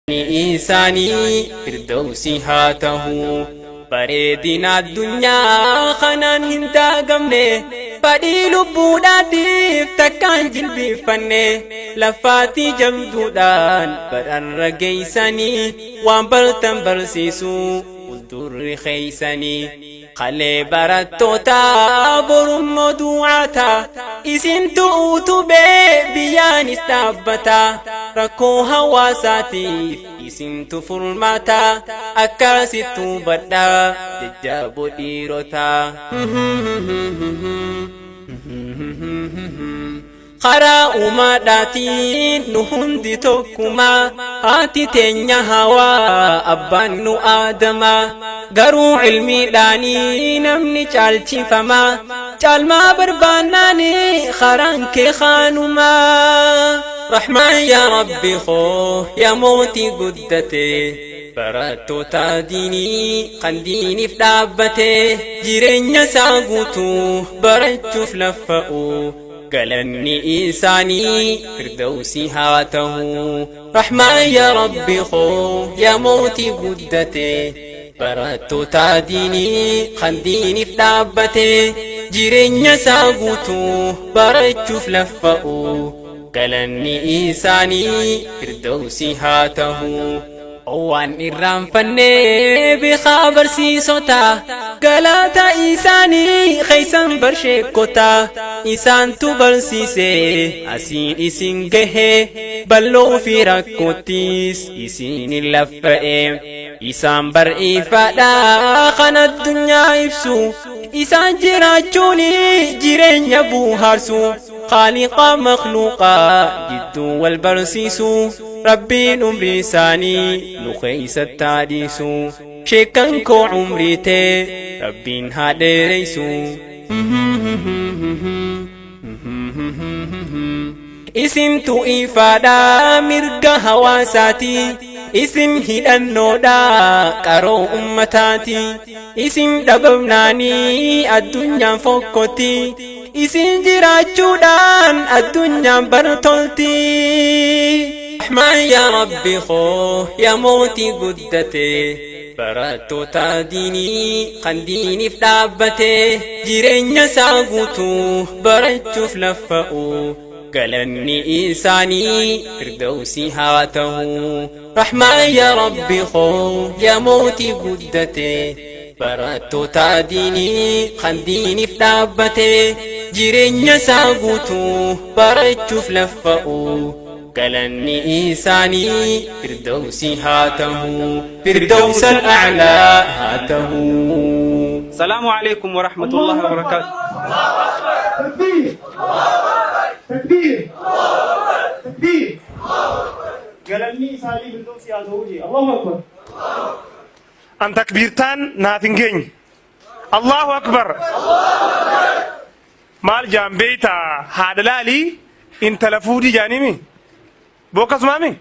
إنساني فردوسي هاته bareedina addunyaa kanaan hin daagamne fadhii lubbuudhaatiif takkaan jilbeeffanne lafaatii jabduudhaan badhaarra geeysanii waan bartan barsiisuu fuuldurri keeysanii qalee barattoota borummoo du'aata isintu utubee biyyaanis dhaabbata rakkoo hawaasaatiif isintu furmaata akkasittu badha jajjaboo dhiirota karaa uumaadhaatiin nu hundi tokkuma haati teenya hawaa abbaan nu aadama garuu ilmiidhaanii namni caalchifama caalmaa barbaannaani karaan kee kaanuma رحمن يا ربي خو يا موتي قدته barattoota diinii kan diiniif dhaabbate jireenya isaa guutuu barachuuf laffa'u galanni isaanii firdawsii haa ta'u rahmaan yaa rabbi khoo yaa mootii guddate barattoota diinii kan diiniif dhaabbate jireenya isaa guutuu barachuuf laffa'u galanni isaanii firdawsii haa ta'u waan irraanfannee biqaa barsiisota galata isaanii keeysan barsheekota isaantu barsiise asiin isin gahe balloo fi rakkootis isin laffa'e isaan bar'iifadha kan addunyaa ibsu isaan jiraachuun jireenya buuharsu خالق مخلوقا جدو والبرسيسو ربين عمري ساني نخيس التاديسو شيكن كو عمري تي ربين هادريسو اسم تو إفادا مرقا هواساتي اسم هيدنو دا قرو أمتاتي اسم دببناني الدنيا فوقتي isin jiraachuudhaan addunyaan bartolti rahmaan yaa rabbi khoo yaa mootii guddate barattoota diinii kan diiniif dhaabbate jireenya isaa guutuu barachuuf laffa'u galanni isaanii firdawsii haa ta'u rahmaan yaa rabbi khoo yaa mootii guddate barattoota diinii kan diiniif dhaabbate jireenya isaa guutuu barachuuf laffa'u galanni isaanii firdawsii haa ta'u firdawsa al-a'laa haa ta'u. السلام عليكم ورحمة الله وبركاته. تكبير تكبير تكبير galanni isaanii firdawsii haa ta'u. الله أكبر. أن تكبيرتان نافنجين الله أكبر مال جنبيتا هذا لالي إن تلفودي جانيمي بوكس مامي